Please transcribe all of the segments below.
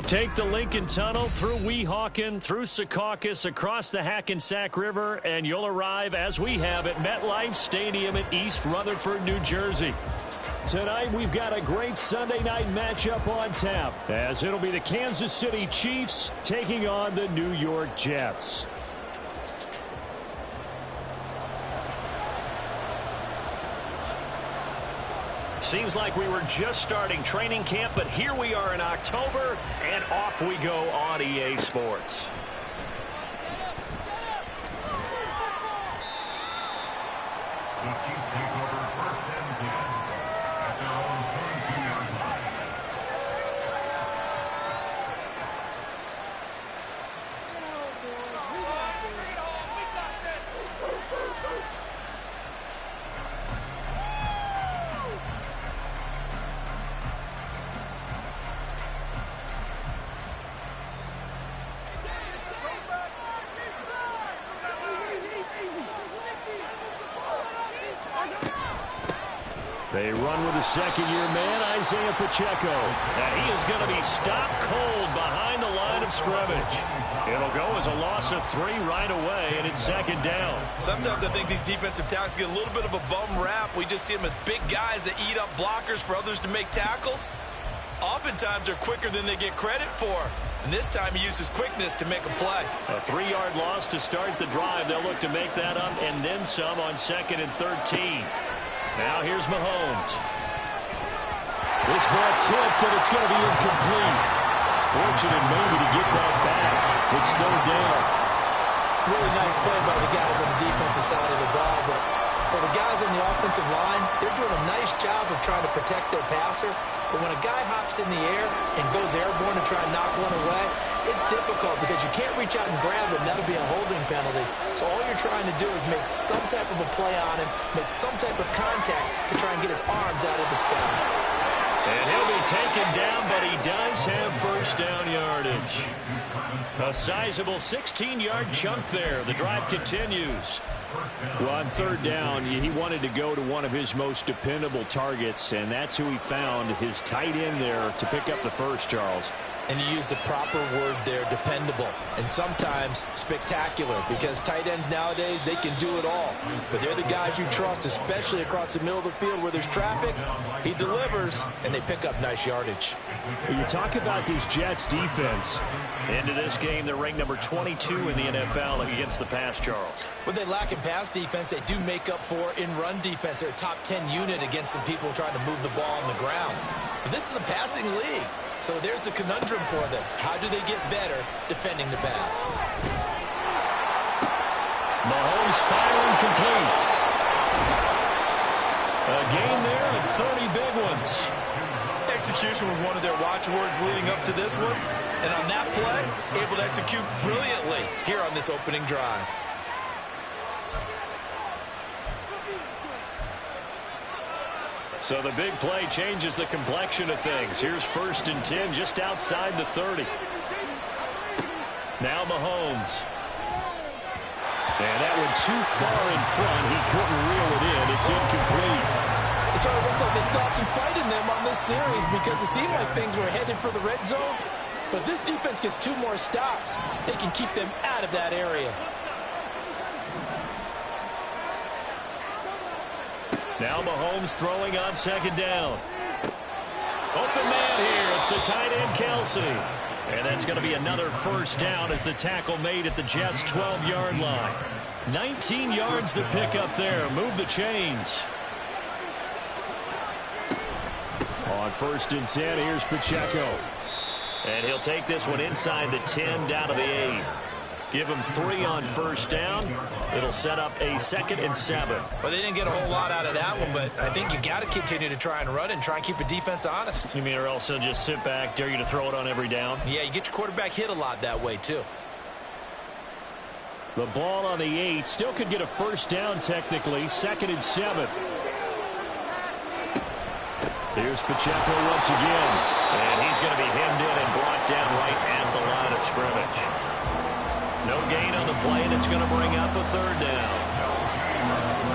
Take the Lincoln Tunnel through Weehawken, through Secaucus, across the Hackensack River, and you'll arrive, as we have, at MetLife Stadium in East Rutherford, New Jersey. Tonight, we've got a great Sunday night matchup on tap, as it'll be the Kansas City Chiefs taking on the New York Jets. Seems like we were just starting training camp, but here we are in October, and off we go on EA Sports. The Chiefs take over first and 10 at their own 22-yard line. They run with the second-year man, Isaiah Pacheco. And he is going to be stopped cold behind the line of scrimmage. It'll go as a loss of 3 right away, and it's second down. Sometimes I think these defensive tackles get a little bit of a bum rap. We just see them as big guys that eat up blockers for others to make tackles. Oftentimes they're quicker than they get credit for. And this time he used his quickness to make a play. A 3-yard loss to start the drive. They'll look to make that up and then some on 2nd and 13. Now here's Mahomes. This ball tipped, and it's going to be incomplete. Fortunate maybe to get that back. It's snowed down. Really nice play by the guys on the defensive side of the ball, but for the guys on the offensive line, they're doing a nice job of trying to protect their passer. But when a guy hops in the air and goes airborne to try and knock one away, it's difficult because you can't reach out and grab it, and that'll be a holding penalty. So all you're trying to do is make some type of a play on him, make some type of contact to try and get his arms out of the sky. And he'll be taken down, but he does have first down yardage. A sizable 16-yard chunk there. The drive continues. Well, on third down, he wanted to go to one of his most dependable targets, and that's who he found, his tight end there, to pick up the first, Charles. And you use the proper word there, dependable, and sometimes spectacular, because tight ends nowadays, they can do it all. But they're the guys you trust, especially across the middle of the field where there's traffic. He delivers, and they pick up nice yardage. When you talk about this Jets defense, into this game, they're ranked number 22 in the NFL against the pass, Charles. When they lack in pass defense, they do make up for in run defense. They're a top 10 unit against the people trying to move the ball on the ground. But this is a passing league. So there's a conundrum for them. How do they get better defending the pass? Mahomes firing complete. A gain there of 30 big ones. Execution was one of their watchwords leading up to this one. And on that play, able to execute brilliantly here on this opening drive. So the big play changes the complexion of things. Here's 1st and 10 just outside the 30. Now Mahomes. And that one too far in front. He couldn't reel it in. It's incomplete. It sort of looks like they stopped some fighting them on this series because it seemed like things were headed for the red zone. But if this defense gets 2 more stops, they can keep them out of that area. Now Mahomes throwing on 2nd down. Open man here. It's the tight end, Kelsey. And that's going to be another first down as the tackle made at the Jets' 12-yard line. 19 yards to pick up there. Move the chains. On 1st and 10, here's Pacheco. And he'll take this one inside the 10, down to the 8. Give him 3 on first down. It'll set up a 2nd and 7. Well, they didn't get a whole lot out of that one, but I think you got to continue to try and run and try and keep the defense honest. You mean or else they'll just sit back, dare you to throw it on every down? Yeah, you get your quarterback hit a lot that way, too. The ball on the 8. Still could get a first down technically. 2nd and 7. Here's Pacheco once again. And he's going to be hemmed in and brought down right at the line of scrimmage. No gain on the play, and it's going to bring up a 3rd down.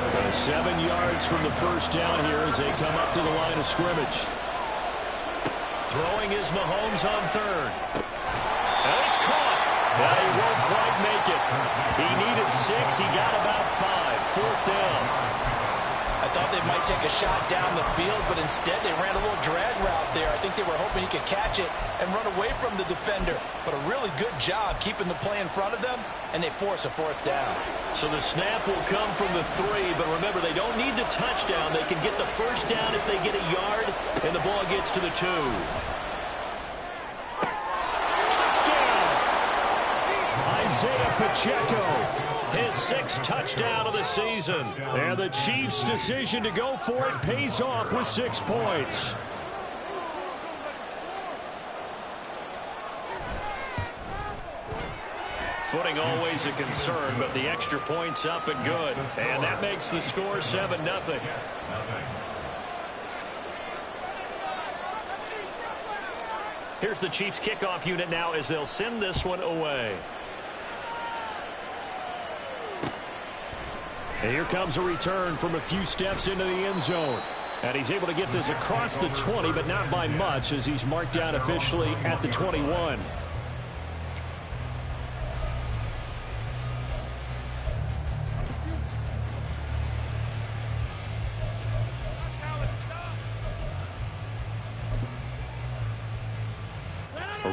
So 7 yards from the first down here as they come up to the line of scrimmage. Throwing is Mahomes on third. And it's caught. Now he won't quite make it. He needed 6. He got about 5. Fourth down. I thought they might take a shot down the field, but instead they ran a little drag route there. I think they were hoping he could catch it and run away from the defender. But a really good job keeping the play in front of them, and they force a fourth down. So the snap will come from the 3, but remember, they don't need the touchdown. They can get the first down if they get a yard, and the ball gets to the 2. Touchdown! Isaiah Pacheco, his 6th touchdown of the season. And the Chiefs' decision to go for it pays off with 6 points. Footing always a concern, but the extra point's up and good. And that makes the score 7-0. Here's the Chiefs kickoff unit now as they'll send this one away. And here comes a return from a few steps into the end zone. And he's able to get this across the 20, but not by much as he's marked down officially at the 21.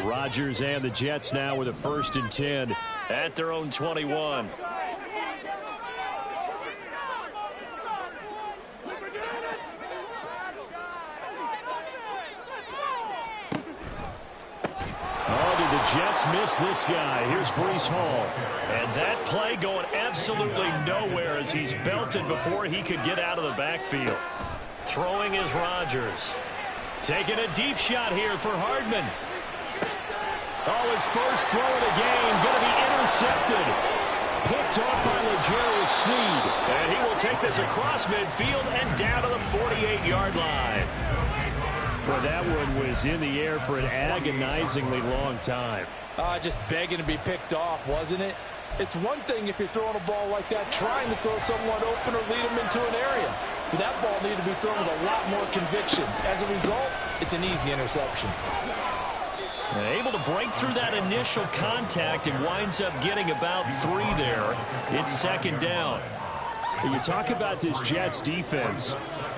Rodgers and the Jets now with a 1st and 10 at their own 21. Jets miss this guy. Here's Breece Hall. And that play going absolutely nowhere as he's belted before he could get out of the backfield. Throwing is Rodgers. Taking a deep shot here for Hardman. Oh, his first throw of the game going to be intercepted. Picked off by L'Jarius Sneed. And he will take this across midfield and down to the 48-yard line. Well, that one was in the air for an agonizingly long time. Just begging to be picked off, wasn't it? It's one thing if you're throwing a ball like that, trying to throw someone open or lead them into an area. But that ball needed to be thrown with a lot more conviction. As a result, it's an easy interception. Able to break through that initial contact and winds up getting about 3 there. It's 2nd down. You talk about this Jets defense.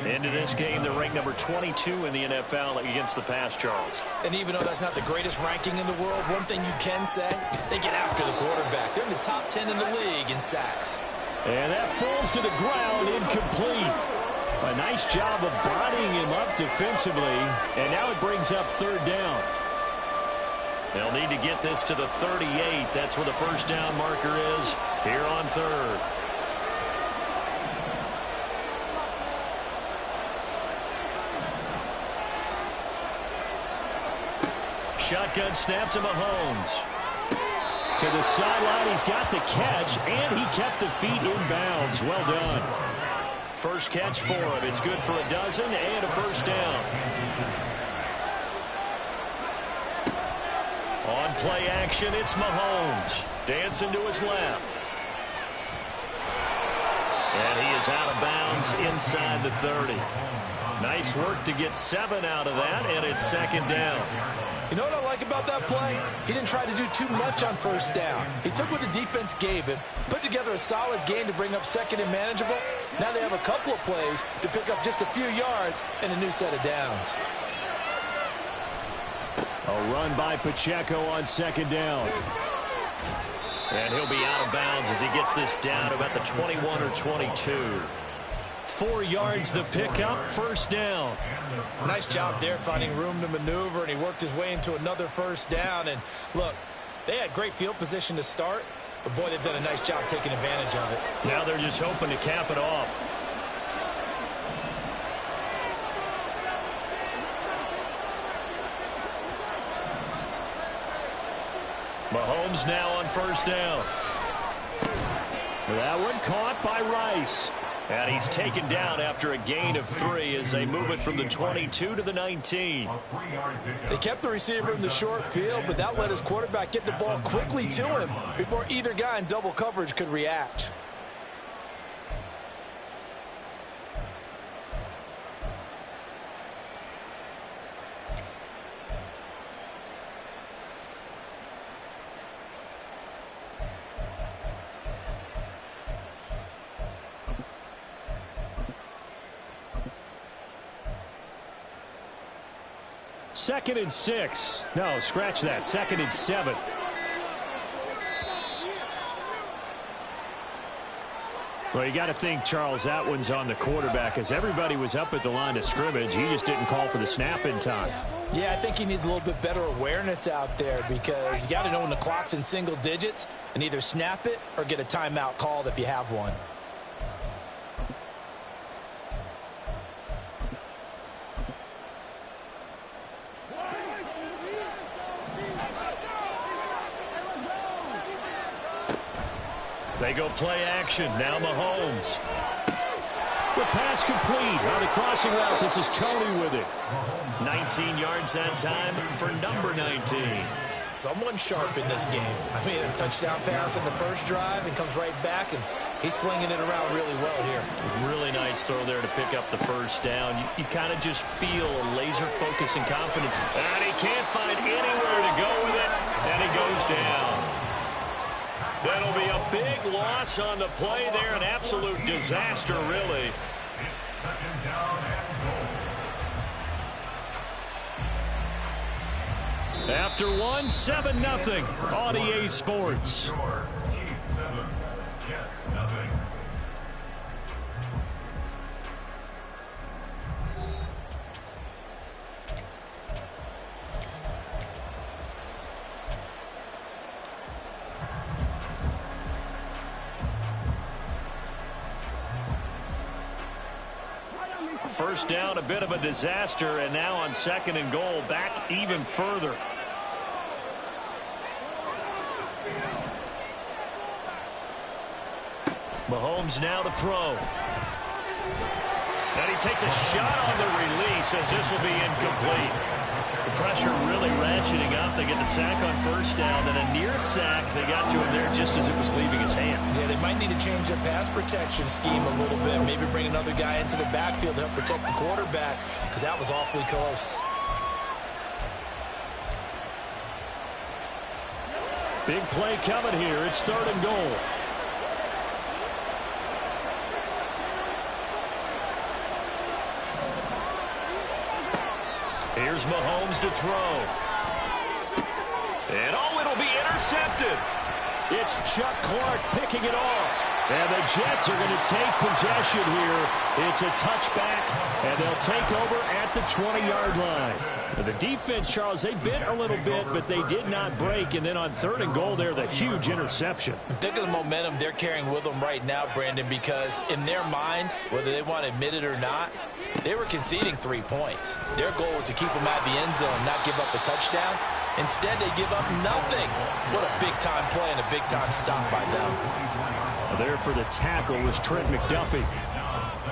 Into this game, they're ranked number 22 in the NFL against the pass, Charles. And even though that's not the greatest ranking in the world, one thing you can say, they get after the quarterback. They're in the top 10 in the league in sacks. And that falls to the ground, incomplete. A nice job of bodying him up defensively, and now it brings up 3rd down. They'll need to get this to the 38. That's where the first down marker is here on 3rd. Shotgun snap to Mahomes. To the sideline, he's got the catch, and he kept the feet in bounds. Well done. First catch for him. It's good for a dozen and a first down. On play action, it's Mahomes. Dancing to his left. And he is out of bounds inside the 30. Nice work to get 7 out of that, and it's 2nd down. You know what I like about that play? He didn't try to do too much on first down. He took what the defense gave him, put together a solid game to bring up 2nd and manageable. Now they have a couple of plays to pick up just a few yards and a new set of downs. A run by Pacheco on 2nd down. And he'll be out of bounds as he gets this down about the 21 or 22. 4 yards the pickup, first down. Nice job there finding room to maneuver, and he worked his way into another first down. And look, they had great field position to start, but boy, they've done a nice job taking advantage of it. Now they're just hoping to cap it off. Mahomes now on first down. That one caught by Rice. And he's taken down after a gain of 3 as they move it from the 22 to the 19. They kept the receiver in the short field, but that let his quarterback get the ball quickly to him before either guy in double coverage could react. 2nd and 6. No, scratch that. 2nd and 7. Well, you got to think, Charles, that one's on the quarterback as everybody was up at the line of scrimmage. He just didn't call for the snap in time. Yeah, I think he needs a little bit better awareness out there because you got to know when the clock's in single digits and either snap it or get a timeout called if you have one. They go play action. Now Mahomes. The pass complete on the crossing route. This is Tony with it. 19 yards that time for number 19. Someone sharp in this game. I mean, a touchdown pass in the first drive and comes right back, and he's flinging it around really well here. Really nice throw there to pick up the first down. You kind of just feel a laser focus and confidence. And he can't find anywhere to go with it, and he goes down. That'll be a big loss on the play there. An absolute disaster, really. It's 2nd down and goal. After one, 7-0 on EA Sports. Chiefs 7, Jets nothing. First down, a bit of a disaster, and now on 2nd and goal, back even further. Mahomes now to throw. And he takes a shot on the release as this will be incomplete. The pressure really ratcheting up. They get the sack on first down, then a near sack. They got to him there just as it was leaving his hand. Yeah, they might need to change their pass protection scheme a little bit. Maybe bring another guy into the backfield to help protect the quarterback because that was awfully close. Big play coming here. It's 3rd and goal. Here's Mahomes to throw. And it'll be intercepted. It's Chuck Clark picking it off. And the Jets are going to take possession here. It's a touchback, and they'll take over at the 20-yard line. Now the defense, Charles, they bit a little bit, but they did not break. And then on 3rd and goal there, the huge interception. Think of the momentum they're carrying with them right now, Brandon, because in their mind, whether they want to admit it or not, they were conceding 3 points. Their goal was to keep them out of the end zone, not give up a touchdown. Instead, they give up nothing. What a big-time play and a big-time stop by them. There for the tackle was Trent McDuffie.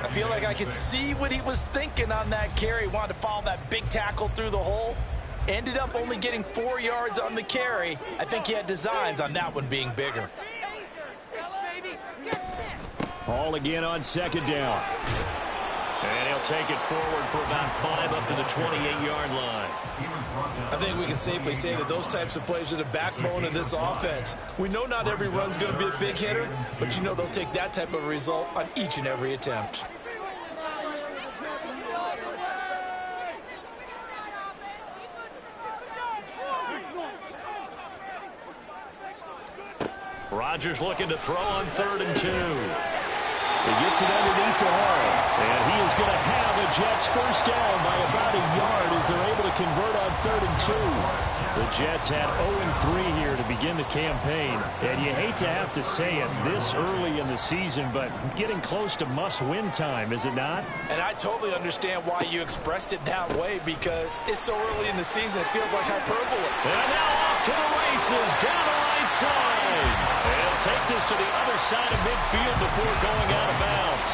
I feel like I could see what he was thinking on that carry. Wanted to follow that big tackle through the hole. Ended up only getting 4 yards on the carry. I think he had designs on that one being bigger. Ball again on 2nd down. And he'll take it forward for about 5 up to the 28-yard line. I think we can safely say that those types of plays are the backbone of this offense. We know not every run's going to be a big hitter, but you know they'll take that type of result on each and every attempt. Rodgers looking to throw on 3rd and 2. He gets it underneath to Hall. And he is going to have a Jets first down by about a yard as they're able to convert on 3rd and 2. The Jets had 0-3 here to begin the campaign. And you hate to have to say it this early in the season, but getting close to must-win time, is it not? And I totally understand why you expressed it that way, because it's so early in the season, it feels like hyperbole. And now off to the races, down the right side. And he'll take this to the other side of midfield before going out of bounds.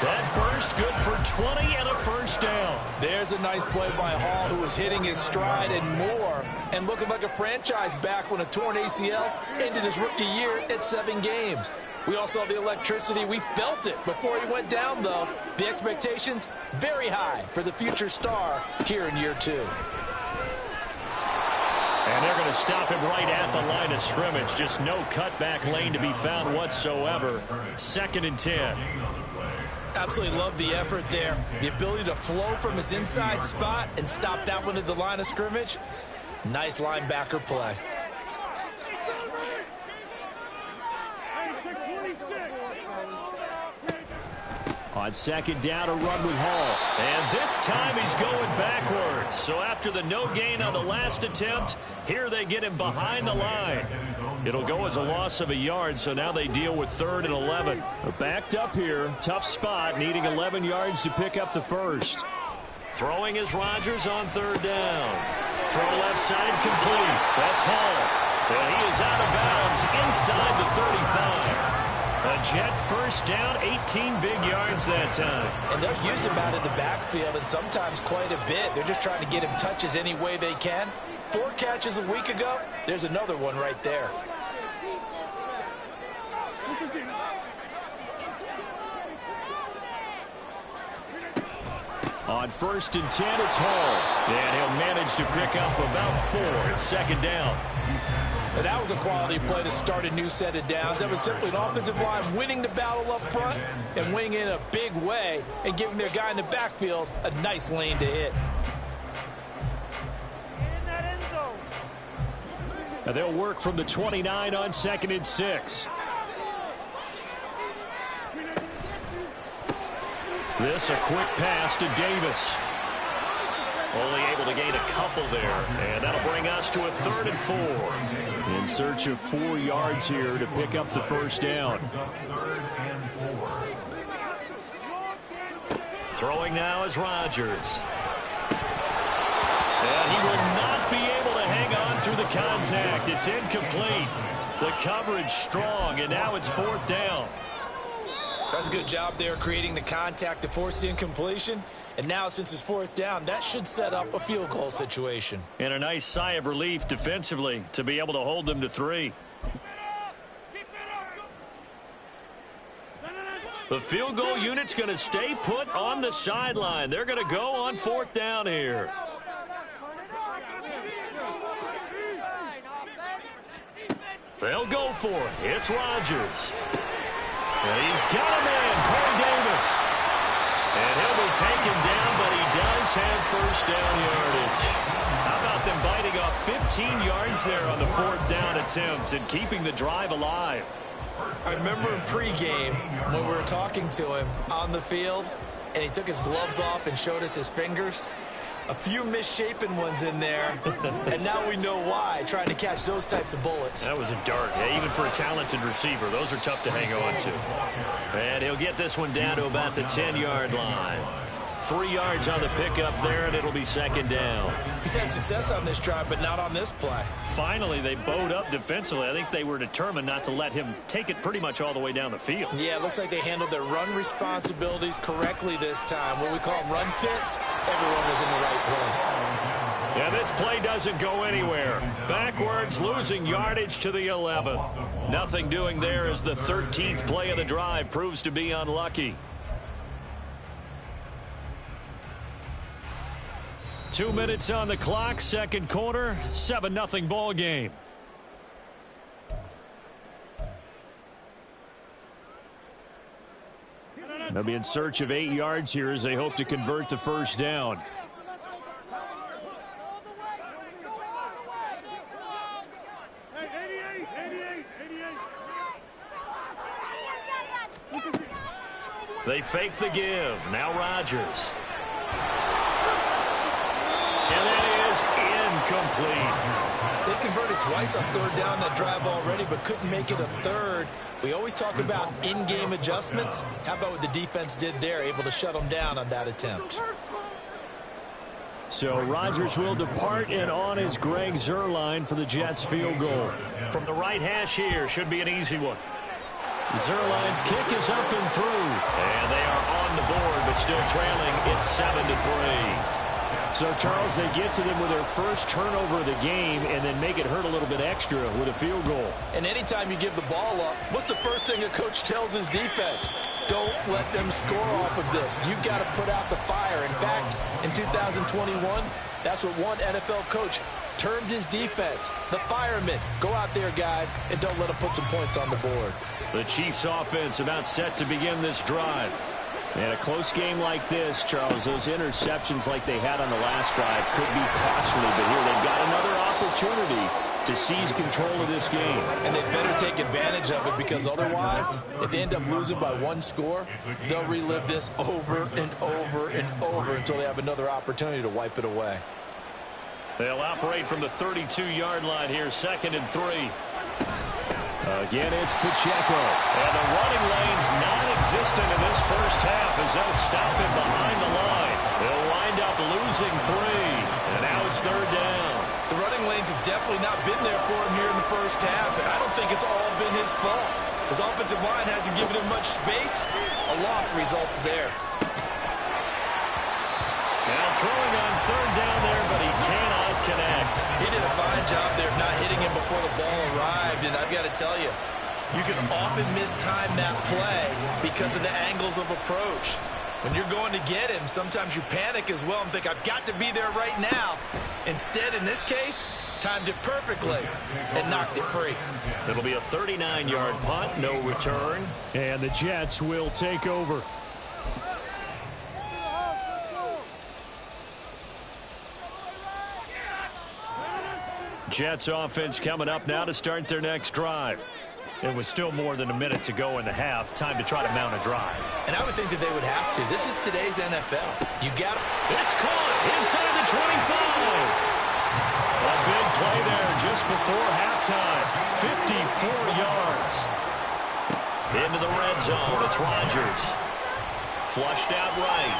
That burst good for 20 and a first down. There's a nice play by Hall, who was hitting his stride and more, and looking like a franchise back when a torn ACL ended his rookie year at 7 games. We all saw the electricity. We felt it before he went down, though. The expectations very high for the future star here in year 2. And they're going to stop him right at the line of scrimmage. Just no cutback lane to be found whatsoever. 2nd and 10. Absolutely love the effort there. The ability to flow from his inside spot and stop that one at the line of scrimmage. Nice linebacker play. On second down, a run with Hall. And this time he's going backwards. So after the no gain on the last attempt, here they get him behind the line. It'll go as a loss of a yard, so now they deal with 3rd and 11. Backed up here, tough spot, needing 11 yards to pick up the first. Throwing is Rodgers on 3rd down. Throw left side complete. That's Hall. And he is out of bounds inside the 35. A Jet first down, 18 big yards that time. And they'll use him out of the backfield, and sometimes quite a bit. They're just trying to get him touches any way they can. 4 catches a week ago. There's another one right there. On 1st and 10, it's Hall. And he'll manage to pick up about 4 at 2nd down. And that was a quality play to start a new set of downs. That was simply an offensive line winning the battle up front and winning in a big way and giving their guy in the backfield a nice lane to hit. And they'll work from the 29 on 2nd and 6. This a quick pass to Davis. Only able to gain a couple there. And that'll bring us to a 3rd and 4. In search of 4 yards here to pick up the first down. Throwing now is Rodgers. And he will not be able to hang on through the contact. It's incomplete. The coverage strong, and now it's 4th down. That's a good job there creating the contact to force the incompletion. And now, since it's 4th down, that should set up a field goal situation. And a nice sigh of relief defensively to be able to hold them to 3. The field goal unit's going to stay put on the sideline. They're going to go on 4th down here. They'll go for it. It's Rodgers. And he's got a man, Corey Davis. And he'll be taken down, but he does have first down yardage. How about them biting off 15 yards there on the 4th down attempt and keeping the drive alive? I remember in pregame when we were talking to him on the field, and he took his gloves off and showed us his fingers. A few misshapen ones in there, and now we know why, trying to catch those types of bullets. That was a dart. Yeah, even for a talented receiver, those are tough to hang on to. And he'll get this one down to about the 10-yard line. 3 yards on the pickup there, and it'll be 2nd down. He's had success on this drive, but not on this play. Finally, they bowed up defensively. I think they were determined not to let him take it pretty much all the way down the field. Yeah, it looks like they handled their run responsibilities correctly this time. What we call run fits, everyone was in the right place. Yeah, this play doesn't go anywhere. Backwards, losing yardage to the 11th. Nothing doing there as the 13th play of the drive proves to be unlucky. 2 minutes on the clock, 2nd quarter, 7-0 ball game. They'll be in search of 8 yards here as they hope to convert the first down. They fake the give. Now Rodgers. And that is incomplete. They converted twice on 3rd down that drive already, but couldn't make it a 3rd. We always talk about in-game adjustments. How about what the defense did there, able to shut them down on that attempt? So Rodgers will depart, and on is Greg Zuerlein for the Jets field goal. From the right hash here, should be an easy one. Zuerlein's kick is up and through. And they are on the board, but still trailing. It's 7-3. So, Charles, they get to them with their first turnover of the game and then make it hurt a little bit extra with a field goal. And anytime you give the ball up, what's the first thing a coach tells his defense? Don't let them score off of this. You've got to put out the fire. In fact, in 2021, that's what one NFL coach termed his defense. The firemen. Go out there, guys, and don't let them put some points on the board. The Chiefs offense about set to begin this drive. In a close game like this, Charles, those interceptions like they had on the last drive could be costly, but here they've got another opportunity to seize control of this game. And they better take advantage of it, because otherwise, if they end up losing by one score, they'll relive this over and over and over until they have another opportunity to wipe it away. They'll operate from the 32-yard line here, 2nd and 3. Again, it's Pacheco. And the running lane's non-existent in this first half as they'll stop him behind the line. They'll wind up losing 3. And now it's 3rd down. The running lanes have definitely not been there for him here in the first half, and I don't think it's all been his fault. His offensive line hasn't given him much space. A loss results there. Now throwing on 3rd down there, but he cannot connect. He did a fine job there of not hitting him before the ball arrived, and I've got to tell you, you can often mistime that play because of the angles of approach. When you're going to get him, sometimes you panic as well and think, I've got to be there right now. Instead, in this case, timed it perfectly and knocked it free. It'll be a 39-yard punt, no return. And the Jets will take over. Jets offense coming up now to start their next drive. It was still more than a minute to go in the half. Time to try to mount a drive. And I would think that they would have to. This is today's NFL. You got it. It's caught inside the 25. A big play there just before halftime. 54 yards. Into the red zone. It's Rodgers. Flushed out right.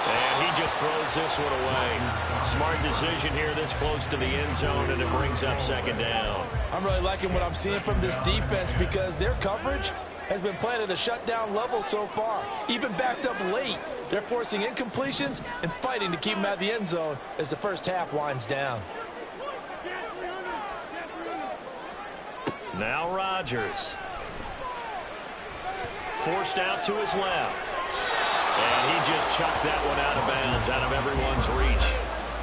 And he just throws this one away. Smart decision here this close to the end zone, and it brings up 2nd down. I'm really liking what I'm seeing from this defense because their coverage has been playing at a shutdown level so far. Even backed up late, they're forcing incompletions and fighting to keep them out of the end zone as the first half winds down. Now Rodgers. Forced out to his left. And he just chucked that one out of bounds, out of everyone's reach.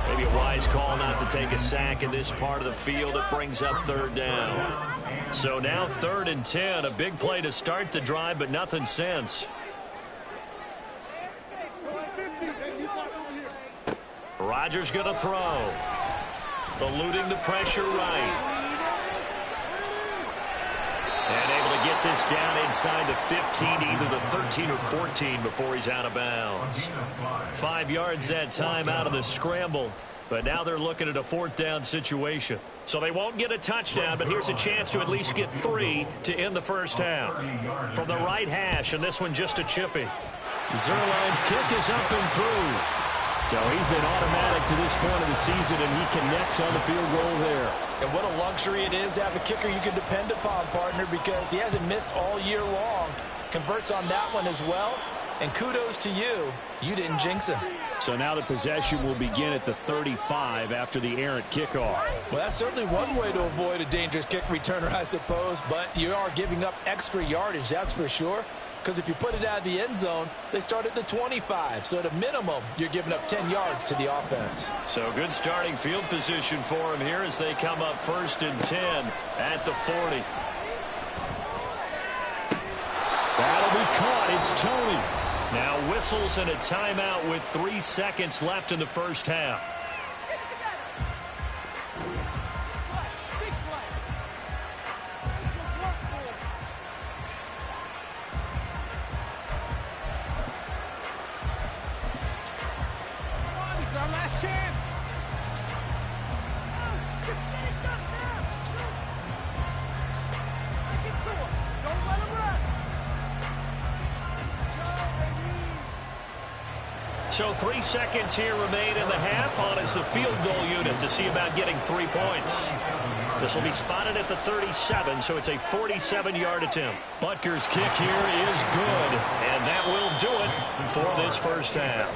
Maybe a wise call not to take a sack in this part of the field. It brings up 3rd down. So now 3rd and 10. A big play to start the drive, but nothing since. Rodgers going to throw. Eluding the pressure right. And able to get this down inside the 15, either the 13 or 14 before he's out of bounds. 5 yards that time out of the scramble. But now they're looking at a 4th down situation. So they won't get a touchdown, but here's a chance to at least get 3 to end the first half. From the right hash, and this one just a chippy. Zuerlein's kick is up and through. So he's been automatic to this point of the season, and he connects on the field goal there. And what a luxury it is to have a kicker you can depend upon, partner, because he hasn't missed all year long. Converts on that one as well. And kudos to you. You didn't jinx him. So now the possession will begin at the 35 after the errant kickoff. Well, that's certainly one way to avoid a dangerous kick returner, I suppose. But you are giving up extra yardage, that's for sure. Because if you put it out of the end zone, they start at the 25. So at a minimum, you're giving up 10 yards to the offense. So good starting field position for him here as they come up 1st and 10 at the 40. That'll be caught. It's Tony. Now whistles and a timeout with 3 seconds left in the first half. So 3 seconds here remain in the half. On is the field goal unit to see about getting 3 points. This will be spotted at the 37, so it's a 47-yard attempt. Butker's kick here is good, and that will do it for this first half.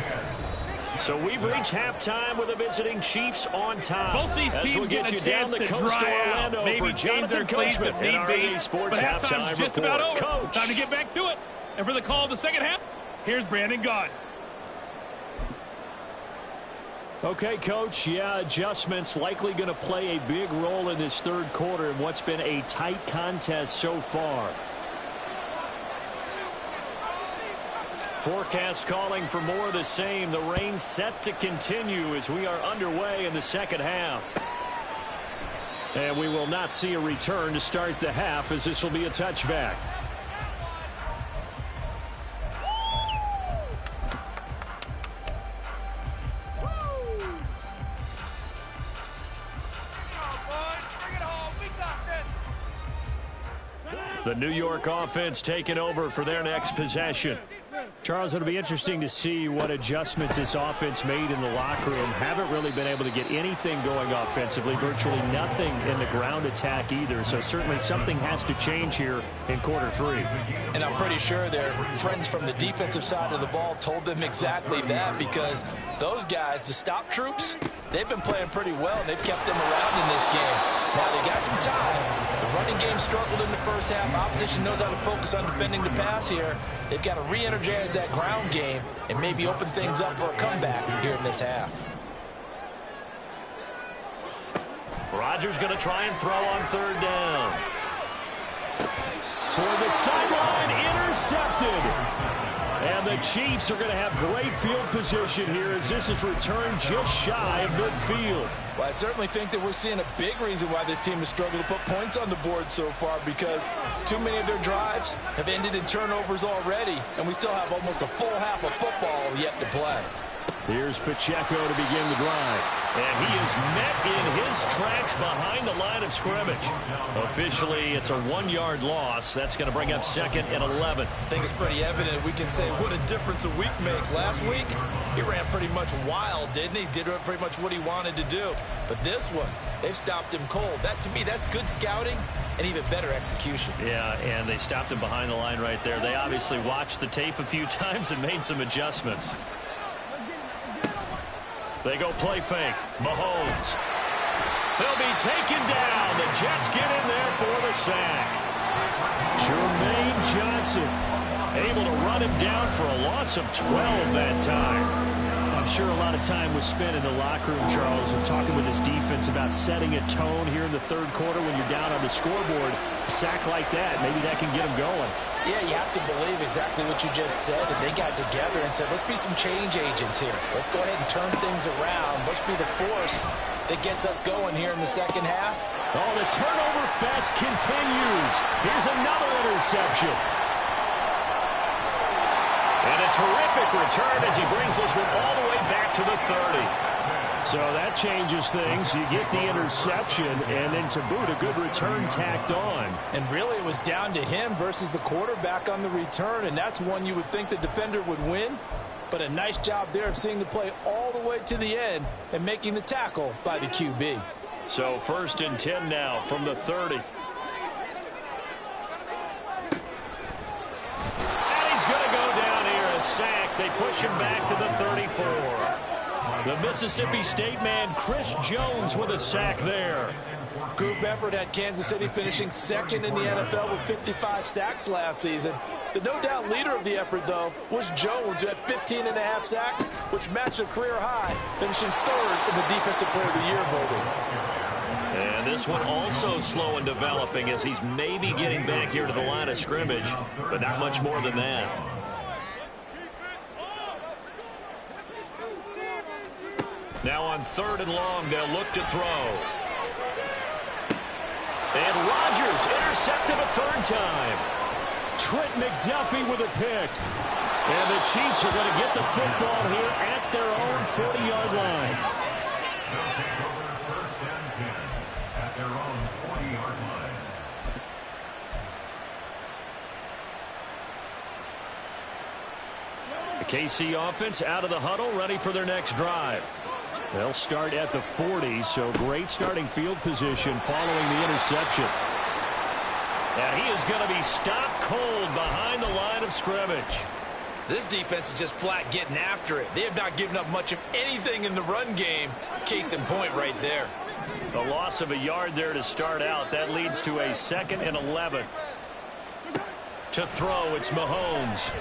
So we've reached halftime with the visiting Chiefs on top. Both these teams get a chance to dry out. Maybe change their cleats if need be. But halftime's just about over. Coach. Time to get back to it. And for the call of the second half, here's Brandon Gaudin. Okay, Coach, adjustments likely going to play a big role in this third quarter in what's been a tight contest so far. Forecast calling for more of the same. The rain set to continue as we are underway in the second half. And we will not see a return to start the half, as this will be a touchback. The New York offense taking over for their next possession. Charles, it'll be interesting to see what adjustments this offense made in the locker room. Haven't really been able to get anything going offensively, virtually nothing in the ground attack either. So certainly something has to change here in quarter three. And I'm pretty sure their friends from the defensive side of the ball told them exactly that, because those guys, the stop troops, they've been playing pretty well, and they've kept them around in this game. Now they got some time. The running game struggled in the first half. Opposition knows how to focus on defending the pass here. They've got to re-energize that ground game and maybe open things up for a comeback here in this half. Rodgers going to try and throw on third down. Toward the sideline, intercepted. And the Chiefs are going to have great field position here as this is returned just shy of midfield. Well, I certainly think that we're seeing a big reason why this team has struggled to put points on the board so far, because too many of their drives have ended in turnovers already, and we still have almost a full half of football yet to play. Here's Pacheco to begin the drive. And he is met in his tracks behind the line of scrimmage. Officially, it's a 1-yard loss. That's going to bring up 2nd and 11. I think it's pretty evident. We can say what a difference a week makes. Last week, he ran pretty much wild, didn't he? Did pretty much what he wanted to do. But this one, they've stopped him cold. That, to me, that's good scouting and even better execution. Yeah, and they stopped him behind the line right there. They obviously watched the tape a few times and made some adjustments. They go play fake. Mahomes. He'll be taken down. The Jets get in there for the sack. Jermaine Johnson able to run him down for a loss of 12 that time. I'm sure a lot of time was spent in the locker room, Charles, and talking with his defense about setting a tone here in the third quarter when you're down on the scoreboard. A sack like that, maybe that can get him going. Yeah, you have to believe exactly what you just said, and they got together and said, let's be some change agents here. Let's go ahead and turn things around. Let's be the force that gets us going here in the second half. Oh, the turnover fest continues. Here's another interception. And a terrific return as he brings this one all the way back to the 30. So that changes things. You get the interception, and then to boot, a good return tacked on. And really, it was down to him versus the quarterback on the return, and that's one you would think the defender would win. But a nice job there of seeing the play all the way to the end and making the tackle by the QB. So 1st and 10 now from the 30. And he's going to go down here, a sack. They push him back to the 34. The Mississippi State man, Chris Jones, with a sack there. Group effort had Kansas City finishing 2nd in the NFL with 55 sacks last season. The no-doubt leader of the effort, though, was Jones, who had 15.5 sacks, which matched a career high, finishing 3rd in the Defensive Player of the Year voting. And this one also slow in developing as he's maybe getting back here to the line of scrimmage, but not much more than that. Now on 3rd and long, they'll look to throw. And Rodgers intercepted a 3rd time. Trent McDuffie with a pick. And the Chiefs are going to get the football here at their own 40-yard line. They'll take over 1st and 10 at their own 40-yard line. The KC offense out of the huddle, ready for their next drive. They'll start at the 40, so great starting field position following the interception. And he is going to be stopped cold behind the line of scrimmage. This defense is just flat getting after it. They have not given up much of anything in the run game. Case in point right there. A loss of a yard there to start out. That leads to a 2nd and 11. To throw, it's Mahomes.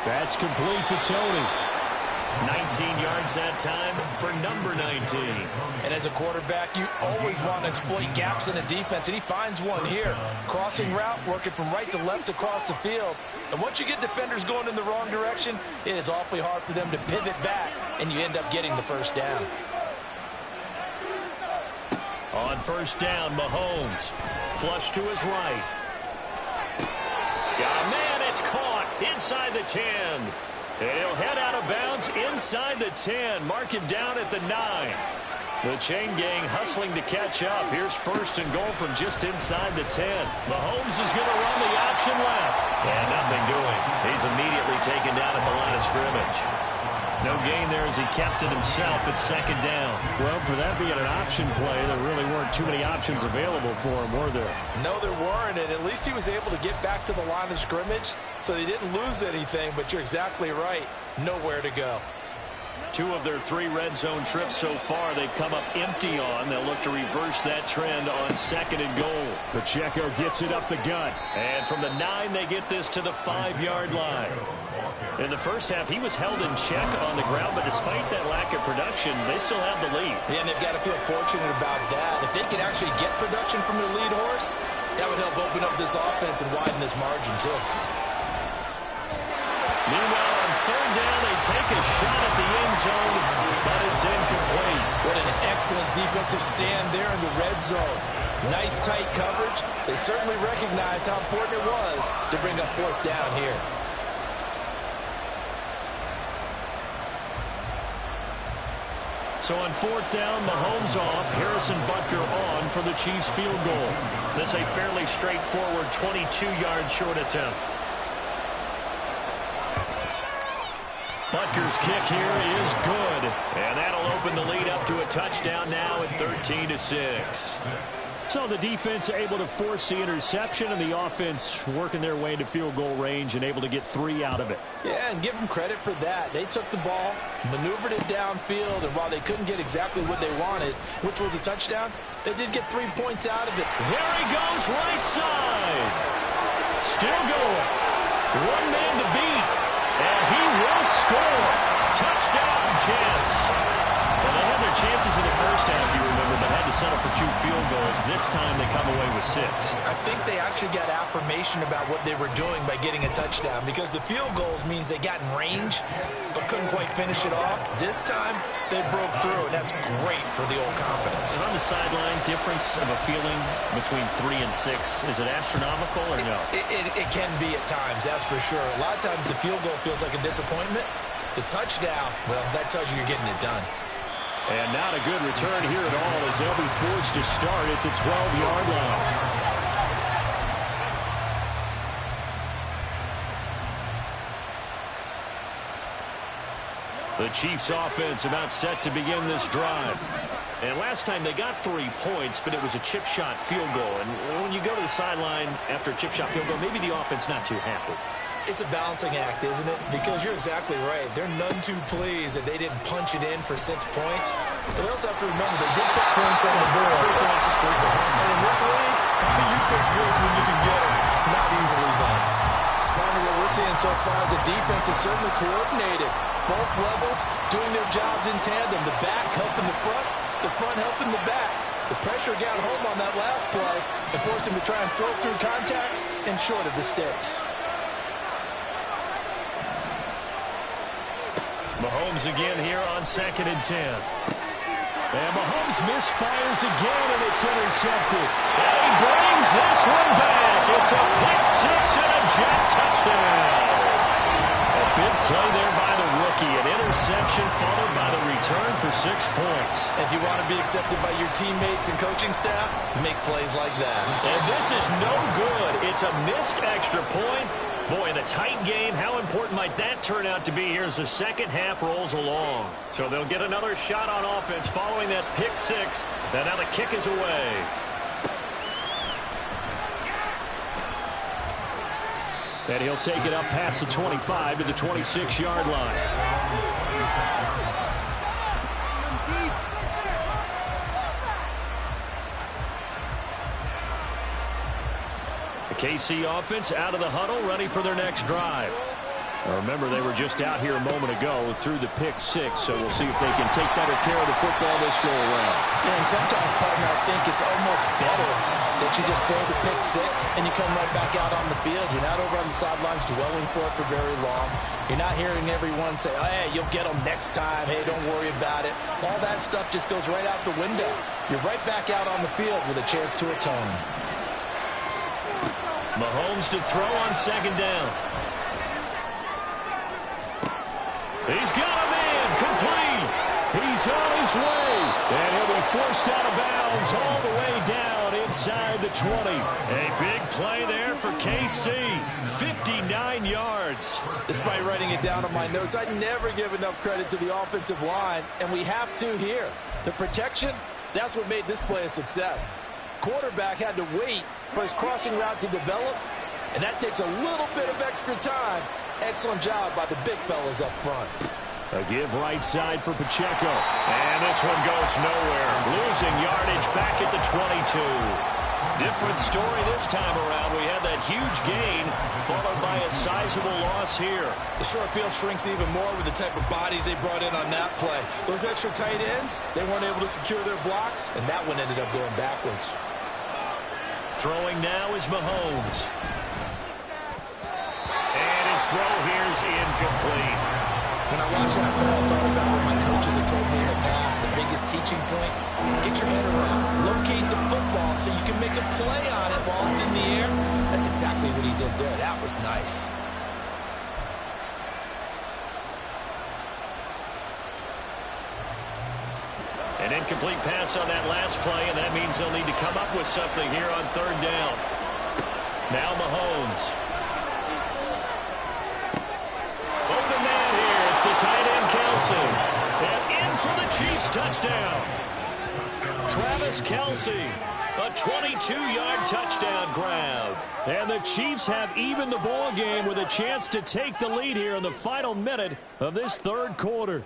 That's complete to Tony. 19 yards that time for number 19. And as a quarterback, you always want to exploit gaps in a defense, and he finds one here. Crossing route, working from right to left across the field. And once you get defenders going in the wrong direction, it is awfully hard for them to pivot back, and you end up getting the first down. On first down, Mahomes. Flush to his right. Yeah, man, it's caught inside the 10. And he'll head out of bounds inside the 10. Mark him down at the 9. The chain gang hustling to catch up. Here's first and goal from just inside the 10. Mahomes is going to run the option left. And nothing doing. He's immediately taken down at the line of scrimmage. No gain there as he kept it himself at second down. Well, for that being an option play, there really weren't too many options available for him, were there? No, there weren't, and at least he was able to get back to the line of scrimmage, so they didn't lose anything, but you're exactly right. Nowhere to go. 2 of their 3 red zone trips so far they've come up empty on. They'll look to reverse that trend on second and goal. Pacheco gets it up the gut. And from the 9, they get this to the 5-yard line. In the first half, he was held in check on the ground, but despite that lack of production, they still have the lead. Yeah, and they've got to feel fortunate about that. If they could actually get production from their lead horse, that would help open up this offense and widen this margin, too. Meanwhile, on third down, they take a shot at the end zone, but it's incomplete. What an excellent defensive stand there in the red zone. Nice tight coverage. They certainly recognized how important it was to bring up fourth down here. So on fourth down, Mahomes off, Harrison Butker on for the Chiefs field goal. This a fairly straightforward 22-yard short attempt. Butker's kick here is good, and that'll open the lead up to a touchdown now at 13-6. So the defense able to force the interception, and the offense working their way into field goal range and able to get 3 out of it. Yeah, and give them credit for that. They took the ball, maneuvered it downfield, and while they couldn't get exactly what they wanted, which was a touchdown, they did get 3 points out of it. There he goes, right side. Still going. 1 man to beat, and he will score. Touchdown, Jets. Well, they had their chances in the first half, you remember, but had to settle for 2 field goals. This time they come away with 6. I think they actually got affirmation about what they were doing by getting a touchdown, because the field goals means they got in range but couldn't quite finish it off. This time they broke through, and that's great for the old confidence. And on the sideline, difference of a feeling between 3 and 6, is it astronomical or no? It can be at times, that's for sure. A lot of times the field goal feels like a disappointment. The touchdown, well, that tells you you're getting it done. And not a good return here at all as they'll be forced to start at the 12-yard line. The Chiefs offense about set to begin this drive. And last time they got 3 points, but it was a chip shot field goal. And when you go to the sideline after a chip shot field goal, maybe the offense not too happy. It's a balancing act, isn't it? Because you're exactly right. They're none too pleased that they didn't punch it in for 6 points. But they also have to remember they did put points on the board. 3 points is 3 points. And in this league, you take points when you can get them. Not easily done. Partner, what we're seeing so far is the defense is certainly coordinated. Both levels doing their jobs in tandem. The back helping the front helping the back. The pressure got home on that last play and forced him to try and throw through contact and short of the sticks. Mahomes again here on 2nd and 10. And Mahomes misfires again, and it's intercepted. And he brings this one back. It's a pick-6 and a Jet touchdown. A big play there by the rookie. An interception followed by the return for 6 points. If you want to be accepted by your teammates and coaching staff, make plays like that. And this is no good. It's a missed extra point. Boy, in a tight game, how important might that turn out to be here as the second half rolls along? So they'll get another shot on offense following that pick-6. And now the kick is away. And he'll take it up past the 25 to the 26-yard line. The KC offense out of the huddle, ready for their next drive. Remember, they were just out here a moment ago through the pick six, so we'll see if they can take better care of the football this go-around. And sometimes, partner, I think it's almost better that you just throw the pick six and you come right back out on the field. You're not over on the sidelines dwelling for it for very long. You're not hearing everyone say, oh, hey, you'll get them next time. Hey, don't worry about it. All that stuff just goes right out the window. You're right back out on the field with a chance to atone. Mahomes to throw on second down. He's got a man complete. He's on his way. And he'll be forced out of bounds all the way down inside the 20. A big play there for KC. 59 yards. Despite writing it down on my notes, I never give enough credit to the offensive line, and we have to here. The protection, that's what made this play a success. Quarterback had to wait for his crossing route to develop, and that takes a little bit of extra time. Excellent job by the big fellas up front. A give right side for Pacheco. And this one goes nowhere. Losing yardage back at the 22. Different story this time around. We had that huge gain followed by a sizable loss here. The short field shrinks even more with the type of bodies they brought in on that play. Those extra tight ends, they weren't able to secure their blocks, and that one ended up going backwards. Throwing now is Mahomes. And his throw here's incomplete. When I watched that play, I thought about what my coaches had told me in the past. The biggest teaching point, get your head around. Locate the football so you can make a play on it while it's in the air. That's exactly what he did there. That was nice. An incomplete pass on that last play, and that means they'll need to come up with something here on third down. Now Mahomes. Open man here. It's the tight end, Kelce. And in for the Chiefs touchdown. Travis Kelce. A 22-yard touchdown grab. And the Chiefs have evened the ball game with a chance to take the lead here in the final minute of this third quarter.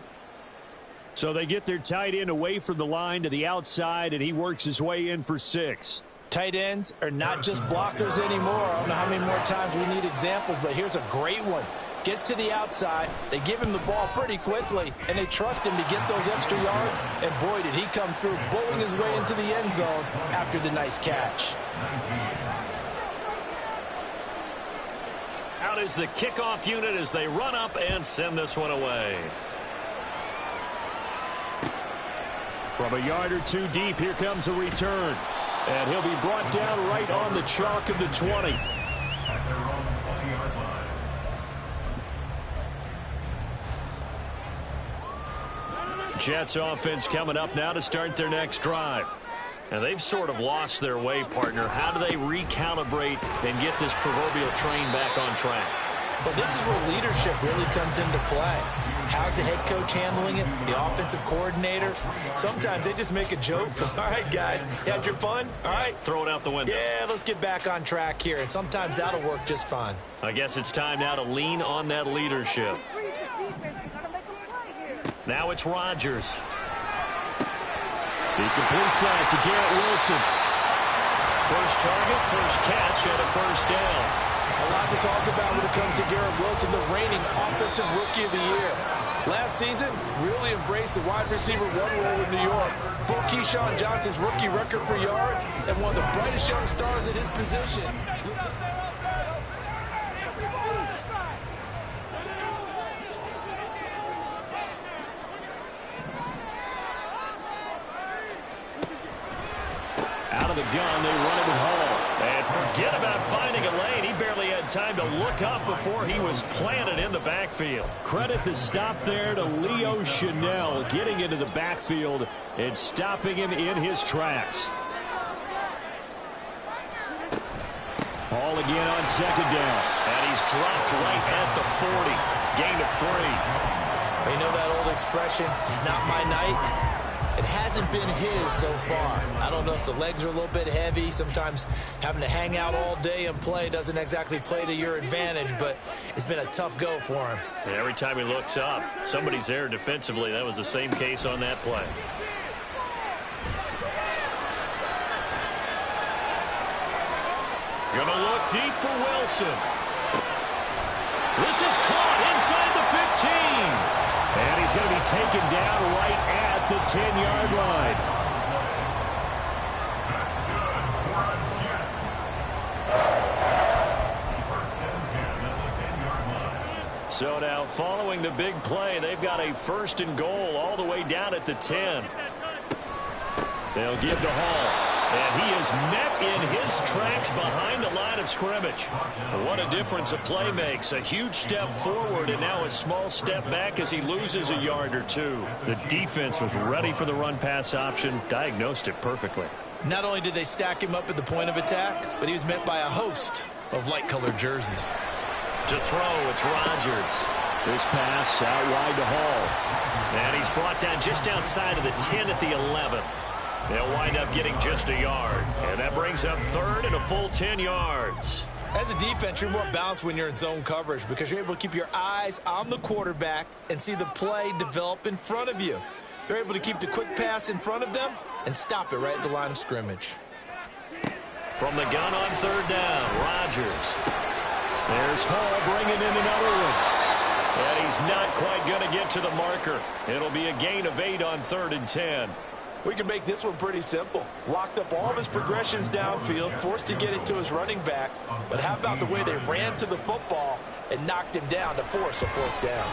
So they get their tight end away from the line to the outside, and he works his way in for 6. Tight ends are not just blockers anymore. I don't know how many more times we need examples, but here's a great one. Gets to the outside, they give him the ball pretty quickly, and they trust him to get those extra yards, and boy, did he come through, bowling his way into the end zone after the nice catch. Out is the kickoff unit as they run up and send this one away. From a yard or two deep, here comes a return. And he'll be brought down right on the chalk of the 20. Jets offense coming up now to start their next drive. And they've sort of lost their way, partner. How do they recalibrate and get this proverbial train back on track? Well, this is where leadership really comes into play. How's the head coach handling it? The offensive coordinator? Sometimes they just make a joke. All right, guys, had your fun? All right. Throw it out the window. Yeah, let's get back on track here. And sometimes that'll work just fine. I guess it's time now to lean on that leadership. Now it's Rodgers. He completes that to Garrett Wilson. First target, first catch, and a first down. A lot to talk about when it comes to Garrett Wilson, the reigning offensive rookie of the year. Last season, really embraced the wide receiver one role in New York. Broke Keyshawn Johnson's rookie record for yards and one of the brightest young stars at his position. Out of the gun, they run it with Hall. And forget about finding a lane. He barely had time to look up before he was planted in the backfield. Credit the stop there to Leo Chanel, getting into the backfield and stopping him in his tracks. Hall again on second down. And he's dropped right at the 40. Gain of 3. You know that old expression, it's not my night? It hasn't been his so far. I don't know if the legs are a little bit heavy. Sometimes having to hang out all day and play doesn't exactly play to your advantage, but it's been a tough go for him. And every time he looks up, somebody's there defensively. That was the same case on that play. Gonna look deep for Wilson. This is caught inside the 15. And he's going to be taken down right at the 10-yard line. That's good for a Jets. First and 10 at the 10-yard line. So now following the big play, they've got a first and goal all the way down at the 10. They'll give to Hall. And he is met in his tracks behind the line of scrimmage. What a difference a play makes. A huge step forward and now a small step back as he loses a yard or two. The defense was ready for the run-pass option, diagnosed it perfectly. Not only did they stack him up at the point of attack, but he was met by a host of light-colored jerseys. To throw, it's Rodgers. This pass out wide to Hall. And he's brought down just outside of the 10 at the 11th. They'll wind up getting just a yard. And that brings up third and a full 10 yards. As a defense, you're more balanced when you're in zone coverage because you're able to keep your eyes on the quarterback and see the play develop in front of you. They're able to keep the quick pass in front of them and stop it right at the line of scrimmage. From the gun on third down, Rodgers. There's Hall bringing in another one. And he's not quite going to get to the marker. It'll be a gain of 8 on 3rd and 10. We can make this one pretty simple. Locked up all of his progressions downfield, forced to get it to his running back. But how about the way they ran to the football and knocked him down to force a 4th down?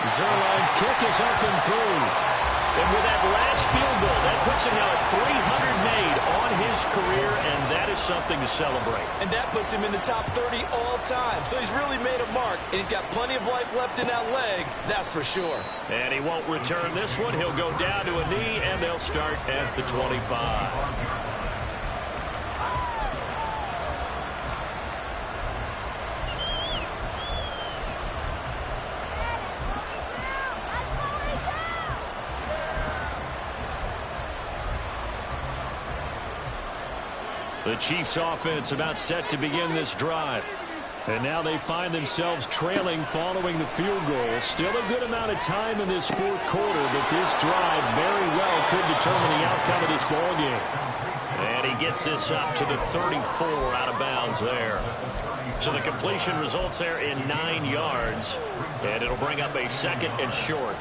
Zuerlein's kick is up and through. And with that last field goal, that puts him now at 300 made on his career, and that is something to celebrate. And that puts him in the top 30 all time. So he's really made a mark, and he's got plenty of life left in that leg, that's for sure. And he won't return this one. He'll go down to a knee, and they'll start at the 25. The Chiefs offense about set to begin this drive. And now they find themselves trailing following the field goal. Still a good amount of time in this 4th quarter, but this drive very well could determine the outcome of this ball game. And he gets this up to the 34 out of bounds there. So the completion results there in 9 yards. And it'll bring up a 2nd and short.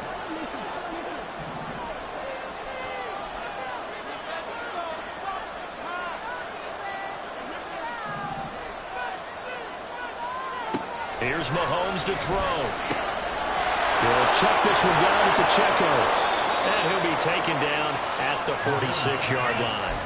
Here's Mahomes to throw. He'll check this one down at Pacheco. And he'll be taken down at the 46-yard line.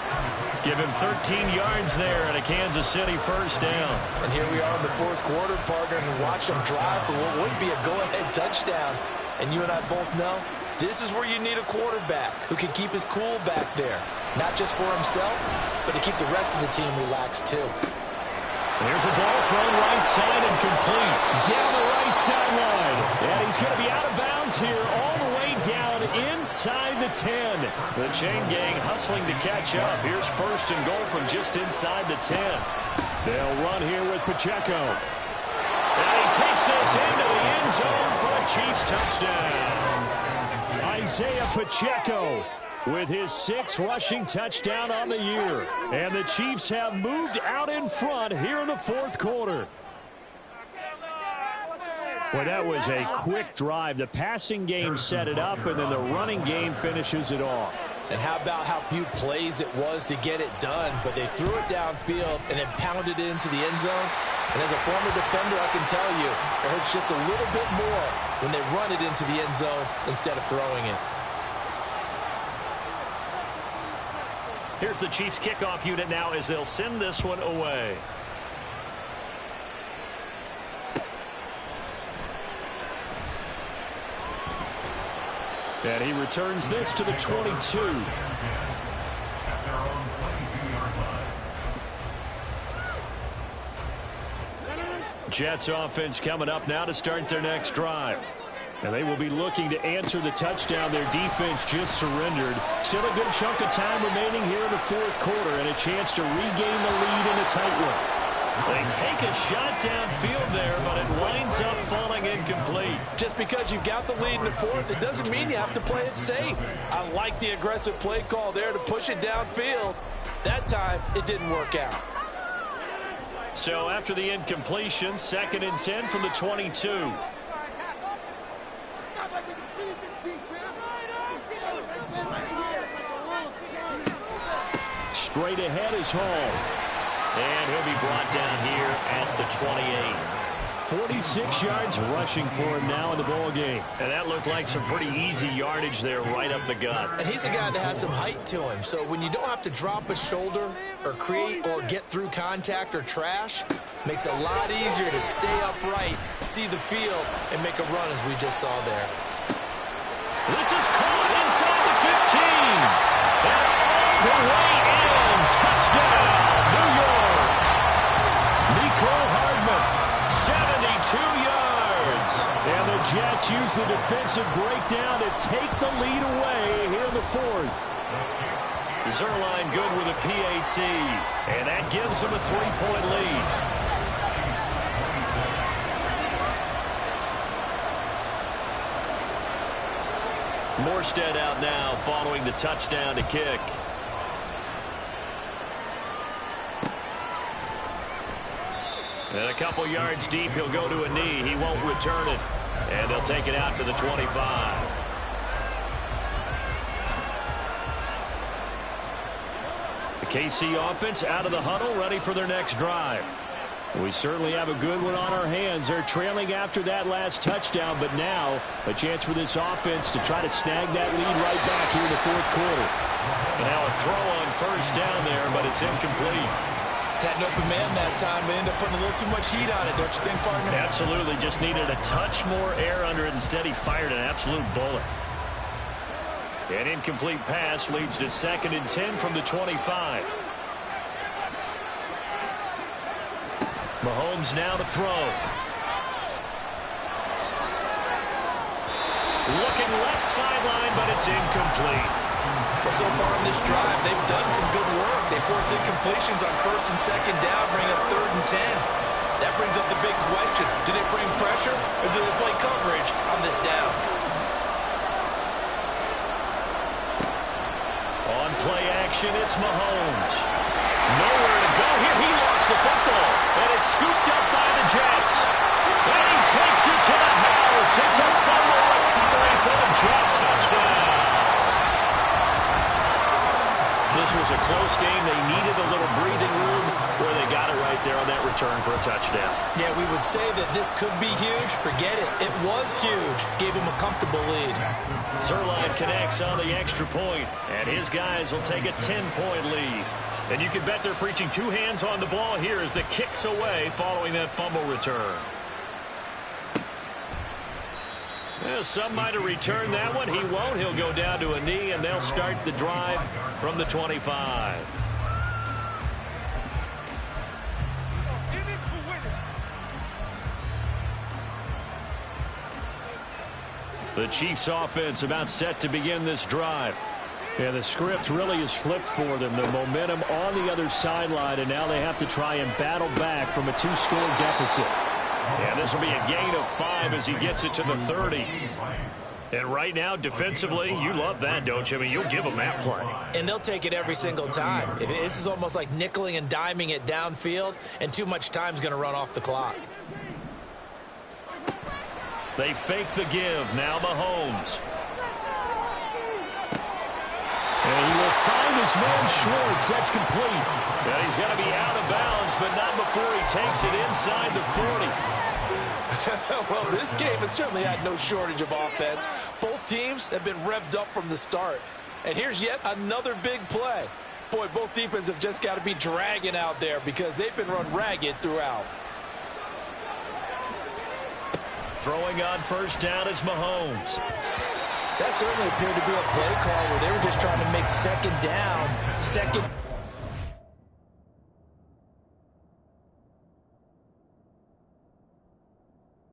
Give him 13 yards there and a Kansas City first down. And here we are in the 4th quarter, partner, and watch them drive for what would be a go-ahead touchdown. And you and I both know this is where you need a quarterback who can keep his cool back there. Not just for himself, but to keep the rest of the team relaxed too. There's a ball thrown right side and complete. Down the right sideline. And he's going to be out of bounds here all the way down inside the 10. The chain gang hustling to catch up. Here's first and goal from just inside the 10. They'll run here with Pacheco. And he takes this into the end zone for a Chiefs touchdown. Isaiah Pacheco with his 6th rushing touchdown on the year. And the Chiefs have moved out in front here in the 4th quarter. Well, that was a quick drive. The passing game set it up, and then the running game finishes it off. And how about how few plays it was to get it done, but they threw it downfield and then pounded it into the end zone. And as a former defender, I can tell you, it hurts just a little bit more when they run it into the end zone instead of throwing it. Here's the Chiefs kickoff unit now as they'll send this one away. And he returns this to the 22. Jets offense coming up now to start their next drive. And they will be looking to answer the touchdown their defense just surrendered. Still a good chunk of time remaining here in the 4th quarter and a chance to regain the lead in a tight one. They take a shot downfield there, but it winds up falling incomplete. Just because you've got the lead in the 4th, it doesn't mean you have to play it safe. I like the aggressive play call there to push it downfield. That time, it didn't work out. So after the incompletion, 2nd and 10 from the 22. Straight ahead is Hall. And he'll be brought down here at the 28. 46 yards rushing for him now in the ball game. And that looked like some pretty easy yardage there right up the gut. And he's a guy that has some height to him. So when you don't have to drop a shoulder or create or get through contact or trash, makes it a lot easier to stay upright, see the field, and make a run as we just saw there. This is caught inside the 15. And all the way in. Touchdown, New York. Mecole Hardman, 72 yards. And the Jets use the defensive breakdown to take the lead away here in the 4th. Zuerlein good with a PAT. And that gives him a 3-point lead. Morstead out now following the touchdown to kick. And a couple yards deep, he'll go to a knee. He won't return it. And they'll take it out to the 25. The KC offense out of the huddle, ready for their next drive. We certainly have a good one on our hands. They're trailing after that last touchdown, but now a chance for this offense to try to snag that lead right back here in the 4th quarter. And now a throw on 1st down there, but it's incomplete. Had an open man that time, but ended up putting a little too much heat on it, don't you think, partner? Absolutely. Just needed a touch more air under it. Instead, he fired an absolute bullet. An incomplete pass leads to 2nd and 10 from the 25. Mahomes now to throw. Looking left sideline, but it's incomplete. Well, so far in this drive, they've done some good work. They force incompletions on 1st and 2nd down, bring up 3rd and 10. That brings up the big question. Do they bring pressure, or do they play coverage on this down? On play action, it's Mahomes. Nowhere to go here. He lost the football, and it's scooped up by the Jets. And he takes it to the house. It's a fumble recovery for the Jet touchdown. This was a close game. They needed a little breathing room where they got it right there on that return for a touchdown. Yeah, we would say that this could be huge. Forget it. It was huge. Gave him a comfortable lead. Zuerlein connects on the extra point, and his guys will take a 10-point lead. And you can bet they're preaching 2 hands on the ball here as the kick's away following that fumble return. Well, some might have returned that one. He won't. He'll go down to a knee, and they'll start the drive from the 25. The Chiefs offense about set to begin this drive. Yeah, the script really is flipped for them. The momentum on the other sideline, and now they have to try and battle back from a 2-score deficit. Yeah, this will be a gain of 5 as he gets it to the 30. And right now, defensively, you love that, don't you? I mean, you'll give them that play. And they'll take it every single time. This is almost like nickeling and diming it downfield, and too much time's going to run off the clock. They fake the give. Now Mahomes. And he will find his man Schwartz. That's complete. And he's going to be out of bounds, but not before he takes it inside the 40. Well, this game has certainly had no shortage of offense. Both teams have been revved up from the start. And here's yet another big play. Boy, both defenses have just got to be dragging out there because they've been run ragged throughout. Throwing on 1st down is Mahomes. That certainly appeared to be a play call where they were just trying to make 2nd down, 2nd